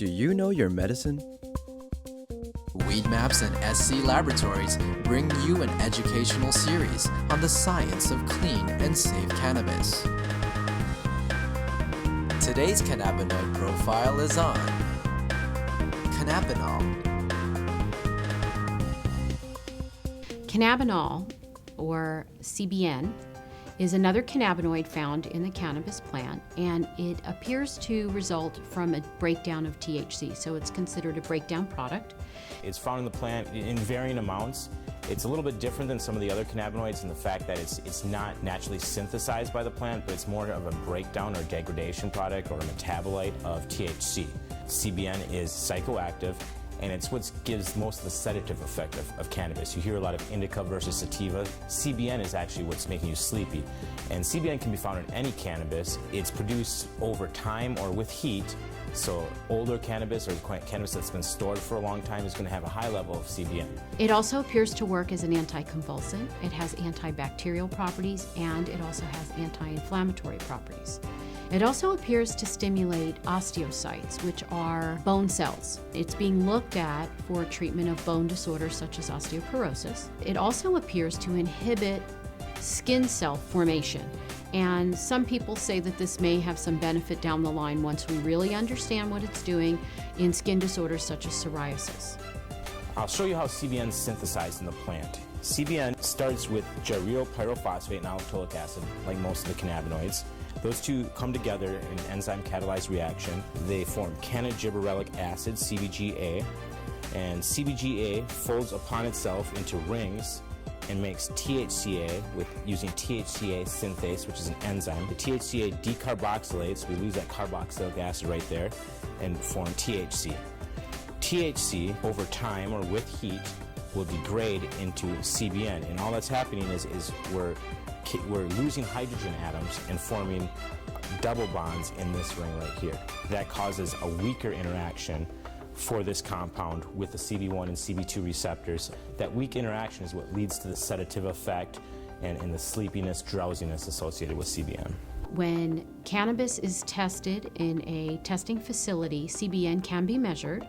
Do you know your medicine? Weed Maps and SC Laboratories bring you an educational series on the science of clean and safe cannabis. Today's cannabinoid profile is on Cannabinol. Cannabinol, or CBN, is another cannabinoid found in the cannabis plant, and it appears to result from a breakdown of THC, so it's considered a breakdown product. It's found in the plant in varying amounts. It's a little bit different than some of the other cannabinoids in the fact that it's not naturally synthesized by the plant, but it's more of a breakdown or degradation product or a metabolite of THC. CBN is psychoactive, and it's what gives most of the sedative effect of cannabis. You hear a lot of indica versus sativa. CBN is actually what's making you sleepy. And CBN can be found in any cannabis. It's produced over time or with heat. So older cannabis or cannabis that's been stored for a long time is going to have a high level of CBN. It also appears to work as an anticonvulsant. It has antibacterial properties, and it also has anti-inflammatory properties. It also appears to stimulate osteocytes, which are bone cells. It's being looked at for treatment of bone disorders such as osteoporosis. It also appears to inhibit skin cell formation. And some people say that this may have some benefit down the line once we really understand what it's doing in skin disorders such as psoriasis. I'll show you how CBN is synthesized in the plant. CBN starts with gyryl pyrophosphate and allopulic acid, like most of the cannabinoids. Those two come together in an enzyme-catalyzed reaction. They form cannagiberellic acid, CBGA, and CBGA folds upon itself into rings and makes THCA using THCA synthase, which is an enzyme. The THCA decarboxylates, we lose that carboxylic acid right there, and form THC. THC, over time or with heat, will degrade into CBN, and all that's happening is we're losing hydrogen atoms and forming double bonds in this ring right here. That causes a weaker interaction for this compound with the CB1 and CB2 receptors. That weak interaction is what leads to the sedative effect and the sleepiness, drowsiness associated with CBN. When cannabis is tested in a testing facility, CBN can be measured,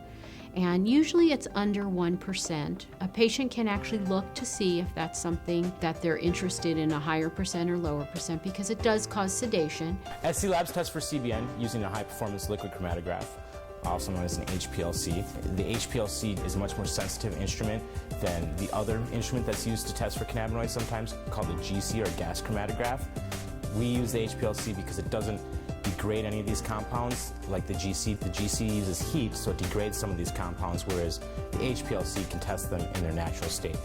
and usually it's under 1%. A patient can actually look to see if that's something that they're interested in, a higher percent or lower percent, because it does cause sedation. SC Labs tests for CBN using a high-performance liquid chromatograph, also known as an HPLC. The HPLC is a much more sensitive instrument than the other instrument that's used to test for cannabinoids sometimes, called the GC, or gas chromatograph. We use the HPLC because it doesn't degrade any of these compounds like the GC. The GC uses heat, so it degrades some of these compounds, whereas the HPLC can test them in their natural state.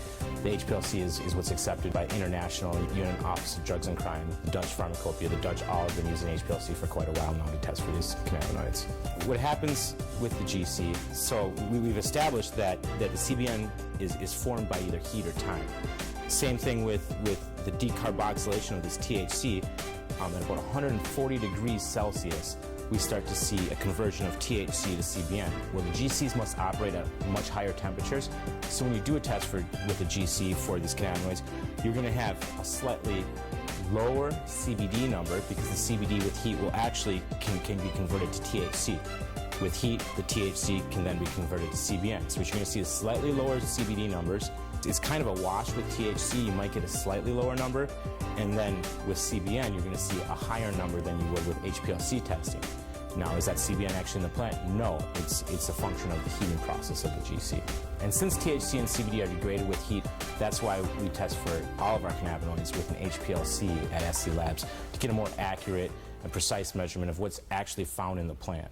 The HPLC is what's accepted by International Union Office of Drugs and Crime, the Dutch Pharmacopoeia. The Dutch all have been using HPLC for quite a while now to test for these cannabinoids. What happens with the GC, so we've established that the CBN is formed by either heat or time. Same thing with the decarboxylation of this THC. At about 140 degrees Celsius, we start to see a conversion of THC to CBN. Well, the GCs must operate at much higher temperatures, so when you do a test with a GC for these cannabinoids, you're going to have a slightly lower CBD number, because the CBD with heat will actually can be converted to THC. With heat, the THC can then be converted to CBN. So what you're going to see is slightly lower CBD numbers. It's kind of a wash with THC. You might get a slightly lower number, and then with CBN, you're going to see a higher number than you would with HPLC testing. Now, is that CBN actually in the plant? No, it's a function of the heating process of the GC. And since THC and CBD are degraded with heat, that's why we test for all of our cannabinoids with an HPLC at SC Labs to get a more accurate and precise measurement of what's actually found in the plant.